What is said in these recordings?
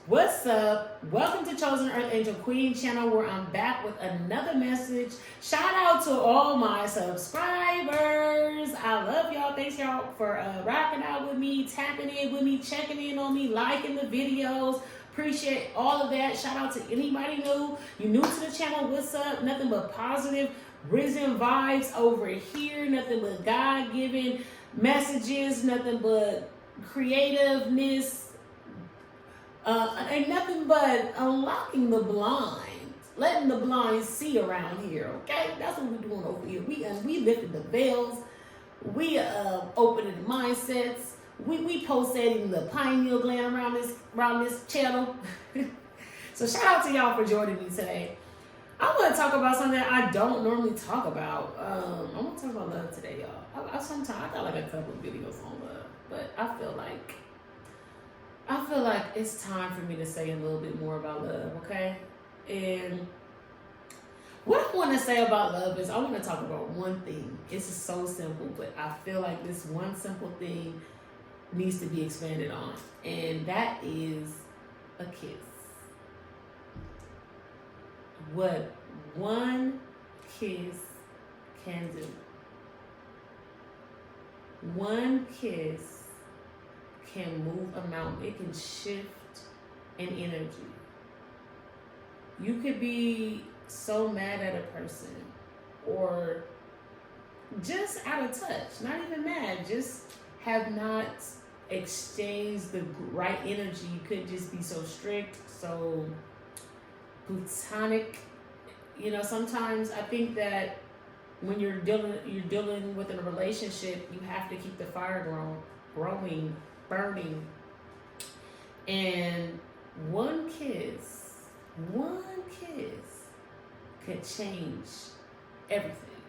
What's up? Welcome to Chosen Earth Angel Queen channel, where I'm back with another message. Shout out to all my subscribers. I love y'all. Thanks y'all for rocking out with me, tapping in with me, checking in on me, liking the videos. Appreciate all of that. Shout out to anybody new. You new to the channel, what's up? Nothing but positive, risen vibes over here. Nothing but God-given messages. Nothing but creativeness. Ain't nothing but unlocking the blind, letting the blind see around here. Okay, that's what we're doing over here. We lifted the veils. We opening the mindsets. We pulsating the pineal gland around this channel. So shout out to y'all for joining me today. I want to talk about something that I don't normally talk about. I want to talk about love today, y'all. Sometimes I got like a couple of videos on love, but I feel like it's time for me to say a little bit more about love, okay? And what I want to say about love is I want to talk about one thing. It's just so simple, but I feel like this one simple thing needs to be expanded on, and that is a kiss. What one kiss can do. One kiss can move a mountain. It can shift an energy. You could be so mad at a person, or just out of touch, not even mad, just have not exchanged the right energy. You could just be so strict, so plutonic. You know, sometimes I think that when you're dealing with a relationship, you have to keep the fire growing, burning. And one kiss could change everything.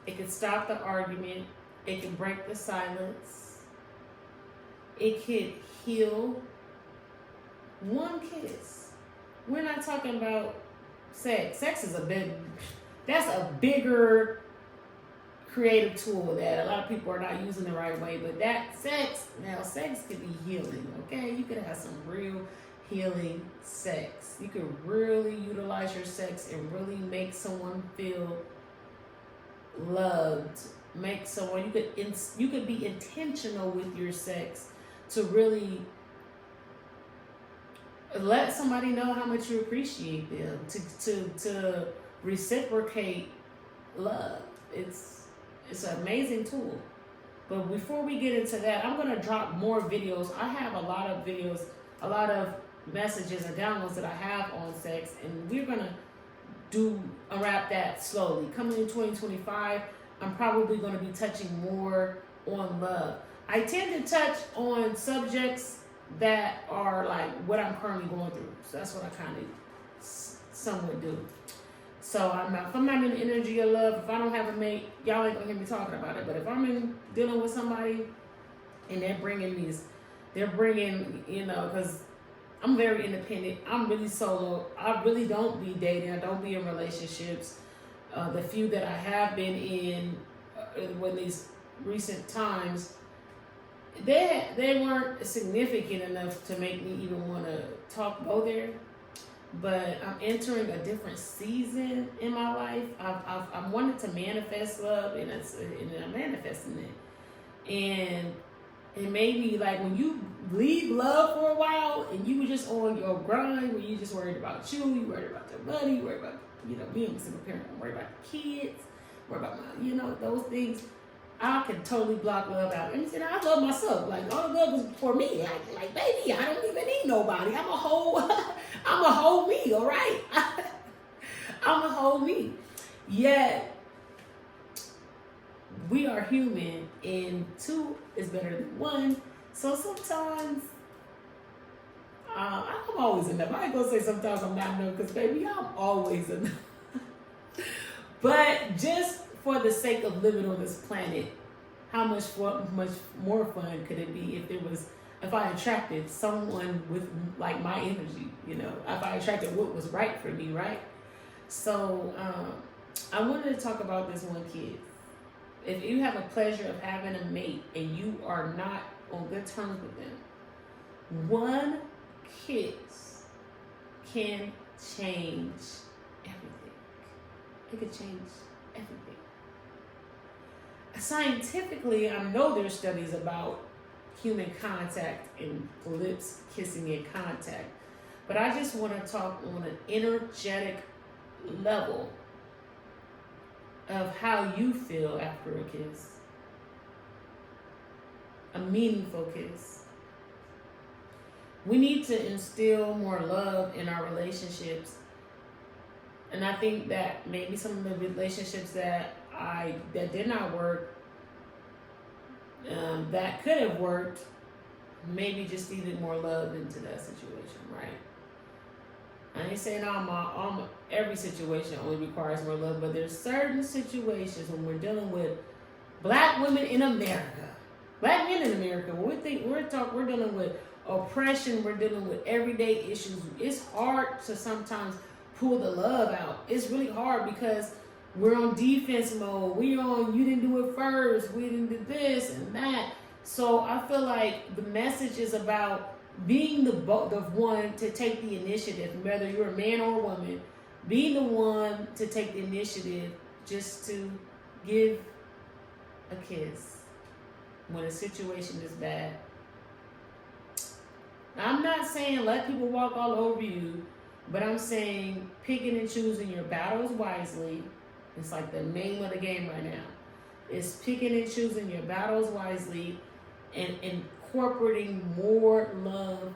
It could stop the argument. It can break the silence. It could heal. One kiss. We're not talking about sex. Sex is that's a bigger creative tool that a lot of people are not using the right way. But sex could be healing, okay? You could have some real healing sex. You could really utilize your sex and really make someone feel loved. Make someone, you could be intentional with your sex to really let somebody know how much you appreciate them, to reciprocate love. It's an amazing tool. But before we get into that, I'm going to drop more videos. I have a lot of videos, a lot of messages and downloads that I have on sex, and we're going to unwrap that slowly. Coming in 2025, I'm probably going to be touching more on love. I tend to touch on subjects that are like what I'm currently going through. So that's what I kind of somewhat do. So if I'm not in the energy of love, if I don't have a mate, y'all ain't gonna hear me talking about it. But if I'm dealing with somebody and they're bringing, because I'm very independent. I'm really solo. I really don't be dating. I don't be in relationships. The few that I have been in when these recent times, they weren't significant enough to make me even want to go there. But I'm entering a different season in my life. I've wanted to manifest love, and I'm manifesting it. And maybe like when you leave love for a while and you were just on your grind, where you just worried about you worried about your money, you worried about, me, I'm a single parent, I'm worried about the kids, worried about my, those things. I can totally block love out. And I love myself. Like, all the love is for me. Like, baby, I don't even need nobody. I'm a whole me, all right? I'm a whole me. Yet, we are human, and two is better than one. So sometimes, I'm always enough. I ain't gonna say sometimes I'm not enough, because baby, I'm always enough. But just for the sake of living on this planet, how much more fun could it be if I attracted someone with like my energy, if I attracted what was right for me, right? So I wanted to talk about this one kiss. If you have a pleasure of having a mate and you are not on good terms with them, one kiss can change everything. It could change everything. Scientifically, I know there's studies about human contact and lips kissing in contact, but I just want to talk on an energetic level of how you feel after a kiss. A meaningful kiss. We need to instill more love in our relationships. And I think that maybe some of the relationships that did not work, that could have worked, maybe just needed more love into that situation, right? I ain't saying every situation only requires more love, but there's certain situations when we're dealing with black women in America, black men in America, when we're dealing with oppression, we're dealing with everyday issues. It's hard to sometimes pull the love out. It's really hard because we're on defense mode. We're on, you didn't do it first. We didn't do this and that. So I feel like the message is about being the one to take the initiative, whether you're a man or a woman, being the one to take the initiative just to give a kiss when a situation is bad. Now, I'm not saying let people walk all over you, but I'm saying picking and choosing your battles wisely. It's like the name of the game right now. It's picking and choosing your battles wisely and incorporating more love,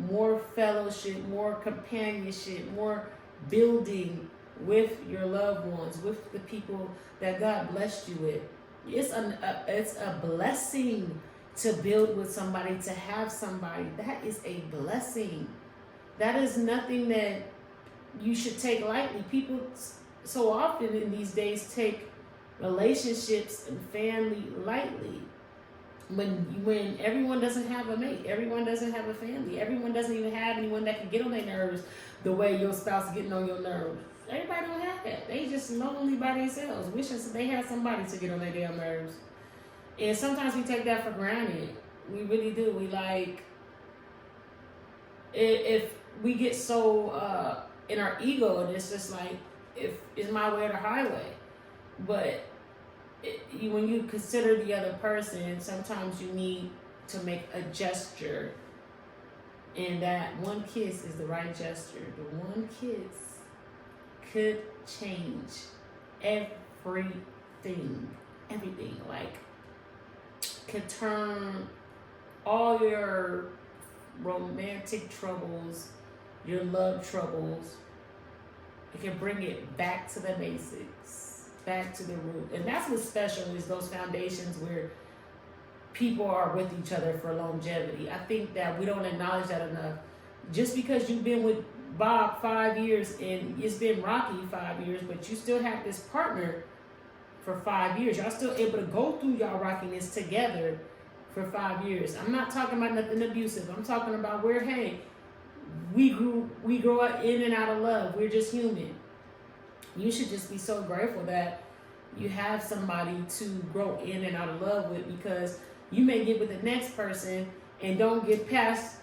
more fellowship, more companionship, more building with your loved ones, with the people that God blessed you with. It's a blessing to build with somebody, to have somebody. That is a blessing. That is nothing that you should take lightly. People so often in these days take relationships and family lightly. When everyone doesn't have a mate, everyone doesn't have a family, everyone doesn't even have anyone that can get on their nerves the way your spouse is getting on your nerves. Everybody don't have that. They just lonely by themselves, wishing they had somebody to get on their damn nerves. And sometimes we take that for granted. We really do. We like, if we get so in our ego, and it's just like, if it's my way or the highway. But when you consider the other person, sometimes you need to make a gesture, and that one kiss is the right gesture. The one kiss could change everything. Like, could turn all your romantic troubles, your love troubles, it can bring it back to the basics, back to the root. And that's what's special, is those foundations where people are with each other for longevity. I think that we don't acknowledge that enough. Just because you've been with Bob 5 years and it's been rocky 5 years, but you still have this partner for 5 years. Y'all still able to go through y'all rockiness together for 5 years. I'm not talking about nothing abusive. I'm talking about where, hey, we grow up in and out of love. We're just human. You should just be so grateful that you have somebody to grow in and out of love with, because you may get with the next person and don't get past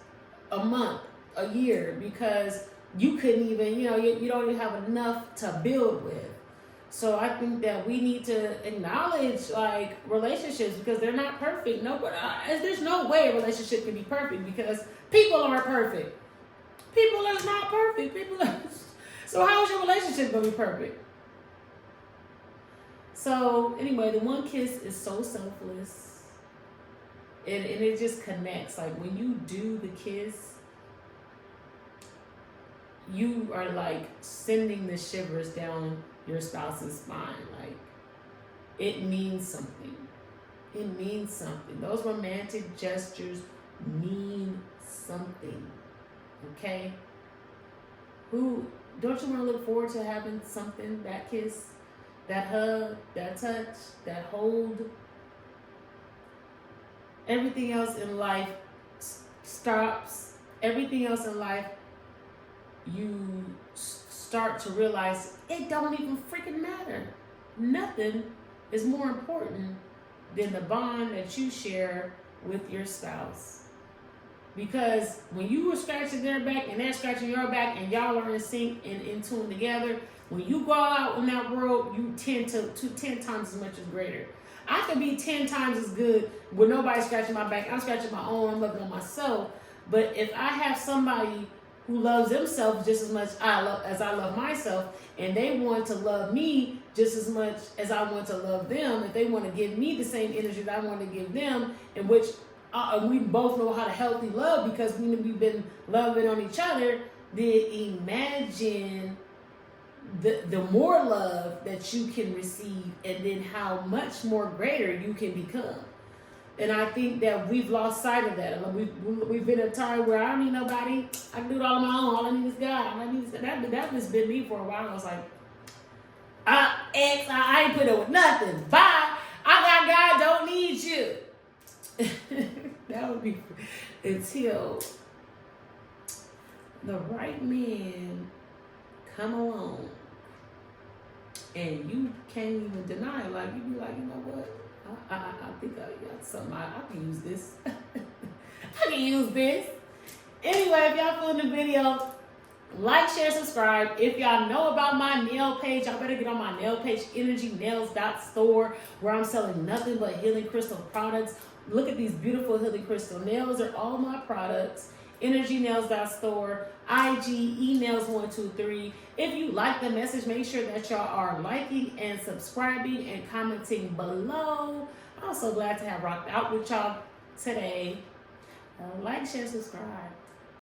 a month, a year, because you couldn't even, you don't even have enough to build with. So I think that we need to acknowledge like relationships, because they're not perfect. There's no way a relationship can be perfect, because people aren't perfect. People are not perfect. So how is your relationship gonna be perfect? So anyway, the one kiss is so selfless, and it just connects. Like when you do the kiss, you are like sending the shivers down your spouse's spine. Like, it means something. It means something. Those romantic gestures mean something. Okay? Don't you want to look forward to having something, that kiss, that hug, that touch, that hold? Everything else in life stops. Everything else in life, you start to realize it don't even freaking matter. Nothing is more important than the bond that you share with your spouse. Because when you were scratching their back and they're scratching your back and y'all are in sync and in tune together, when you go out in that world, you tend to 10 times as much as greater. I can be 10 times as good with nobody scratching my back. I'm scratching my own, I'm loving on myself. But if I have somebody who loves themselves just as much as I love myself, and they want to love me just as much as I want to love them, if they want to give me the same energy that I want to give them, in which we both know how to healthy love because we've been loving on each other, then imagine the more love that you can receive, and then how much more greater you can become. And I think that we've lost sight of that. We've been in a time where I don't need nobody. I can do it all on my own. All I need is God. All I need is God. That has been me for a while. I was like, I ain't put up with nothing. Bye. I got God. Don't need you. That would be until the right man come along and you can't even deny it. Like, you be like, you know what? I think I got something. I can use this. I can use this. Anyway, if y'all feeling the video, like, share, subscribe. If y'all know about my nail page, y'all better get on my nail page, energynails.store, where I'm selling nothing but healing crystal products. Look at these beautiful healing crystal nails. Are all my products. Energynails.store, IG, enails123. If you like the message, make sure that y'all are liking and subscribing and commenting below. I'm so glad to have rocked out with y'all today. Like, share, subscribe.